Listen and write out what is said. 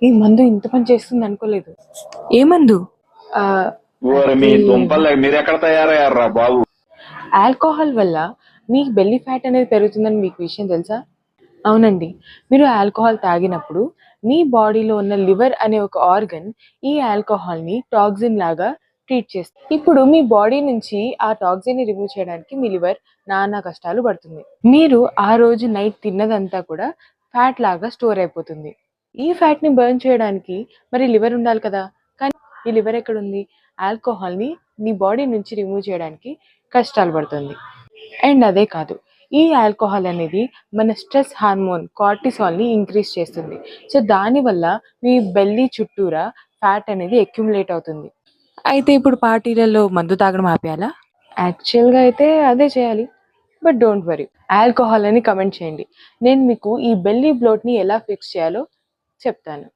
ఈ మందు ఇంత పని చేస్తుంది అనుకోలేదు. ఏ మందు? మీ దుంపలు మీరు ఎక్కడ తయారయ్యారా బాబు? ఆల్కహాల్ వల్ల మీ బెల్లీ ఫ్యాట్ అనేది పెరుగుతుందని మీకు విషయం తెలుసా? అవునండి. మీరు ఆల్కహాల్ తాగినప్పుడు మీ బాడీలో ఉన్న లివర్ అనే ఒక ఆర్గన్ ఈ ఆల్కహాల్ని టాక్సిన్ లాగా ట్రీట్ చేస్తుంది. ఇప్పుడు మీ బాడీ నుంచి ఆ టాక్సిన్ని రిమూవ్ చేయడానికి మీ లివర్ నానా కష్టాలు పడుతుంది. మీరు ఆ రోజు నైట్ తిన్నదంతా కూడా ఫ్యాట్ లాగా స్టోర్ అయిపోతుంది. ఈ ఫ్యాట్ని బర్న్ చేయడానికి మరి లివర్ ఉండాలి కదా, కానీ ఈ లివర్ ఎక్కడుంది? ఆల్కహాల్ని మీ బాడీ నుంచి రిమూవ్ చేయడానికి కష్టాలు పడుతుంది. అండ్ అదే కాదు, ఈ ఆల్కహాల్ అనేది మన స్ట్రెస్ హార్మోన్ కార్టిసాల్ని ఇంక్రీజ్ చేస్తుంది. సో దానివల్ల మీ బెల్లీ చుట్టూరా ఫ్యాట్ అనేది అక్యుములేట్ అవుతుంది. అయితే ఇప్పుడు పార్టీలలో మందు తాగడం ఆపేయాలా? యాక్చువల్గా అయితే అదే చేయాలి. బట్ డోంట్ వరీ, ఆల్కహాల్ అని కమెంట్ చేయండి. నేను మీకు ఈ బెల్లీ బ్లోట్ని ఎలా ఫిక్స్ చేయాలో చెప్తాను.